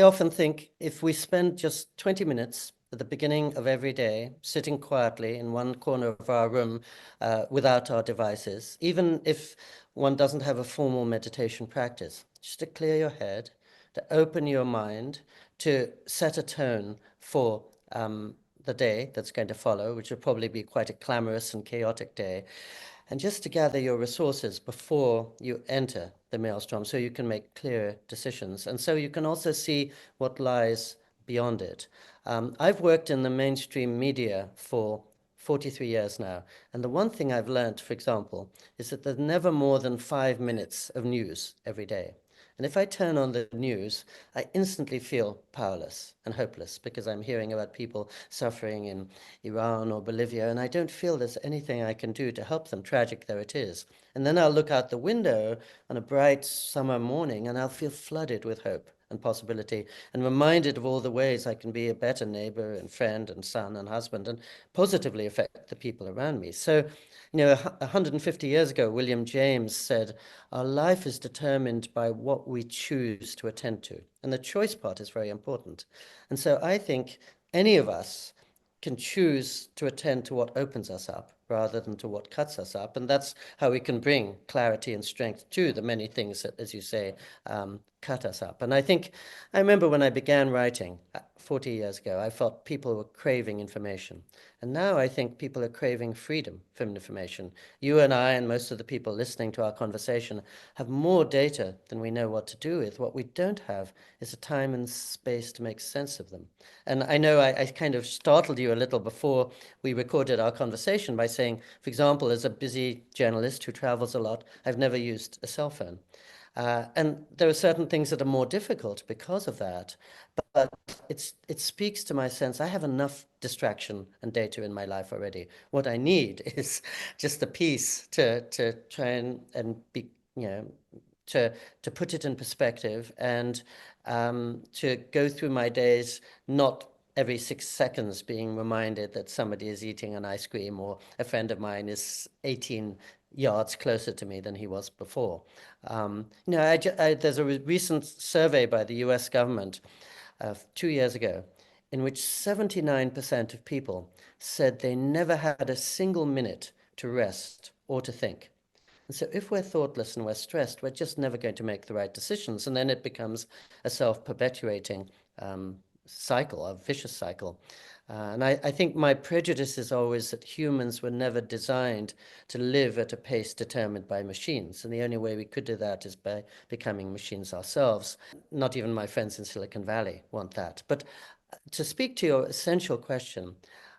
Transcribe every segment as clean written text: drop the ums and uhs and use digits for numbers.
often think if we spend just 20 minutes at the beginning of every day, sitting quietly in one corner of our room without our devices, even if one doesn't have a formal meditation practice, just to clear your head, to open your mind, to set a tone for the day that's going to follow, which will probably be quite a clamorous and chaotic day, and just to gather your resources before you enter the maelstrom so you can make clear decisions. And so you can also see what lies beyond it. I've worked in the mainstream media for 43 years now. And the one thing I've learned, for example, is that there's never more than 5 minutes of news every day. And if I turn on the news, I instantly feel powerless and hopeless because I'm hearing about people suffering in Iran or Bolivia, and I don't feel there's anything I can do to help them, tragic though it is. And then I'll look out the window on a bright summer morning and I'll feel flooded with hope and possibility and reminded of all the ways I can be a better neighbor and friend and son and husband and positively affect the people around me. So, 150 years ago, William James said, our life is determined by what we choose to attend to. And the choice part is very important. And so I think any of us can choose to attend to what opens us up rather than to what cuts us up. And that's how we can bring clarity and strength to the many things that, as you say, cut us up. And I remember when I began writing 40 years ago, I felt people were craving information. And now I think people are craving freedom from information. You and I and most of the people listening to our conversation have more data than we know what to do with. What we don't have is a time and space to make sense of them. And I know I kind of startled you a little before we recorded our conversation by saying, for example, as a busy journalist who travels a lot, I've never used a cell phone. And there are certain things that are more difficult because of that. But it speaks to my sense I have enough distraction and data in my life already. What I need is just the peace to try and be, to put it in perspective and to go through my days not every 6 seconds being reminded that somebody is eating an ice cream or a friend of mine is 18 yards closer to me than he was before. There's a recent survey by the US government 2 years ago in which 79% of people said they never had a single minute to rest or to think. And so if we're thoughtless and we're stressed, we're just never going to make the right decisions. And then it becomes a self-perpetuating cycle, a vicious cycle. And I think my prejudice is always that humans were never designed to live at a pace determined by machines. And the only way we could do that is by becoming machines ourselves. Not even my friends in Silicon Valley want that. But to speak to your essential question,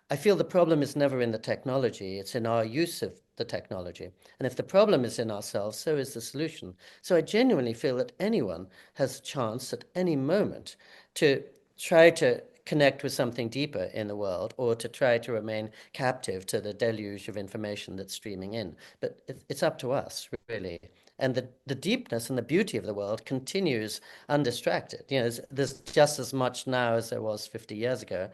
I feel the problem is never in the technology, it's in our use of the technology. And if the problem is in ourselves, so is the solution. So I genuinely feel that anyone has a chance at any moment to try to connect with something deeper in the world or to try to remain captive to the deluge of information that's streaming in. But it's up to us, really. And the deepness and the beauty of the world continues undistracted. There's just as much now as there was 50 years ago.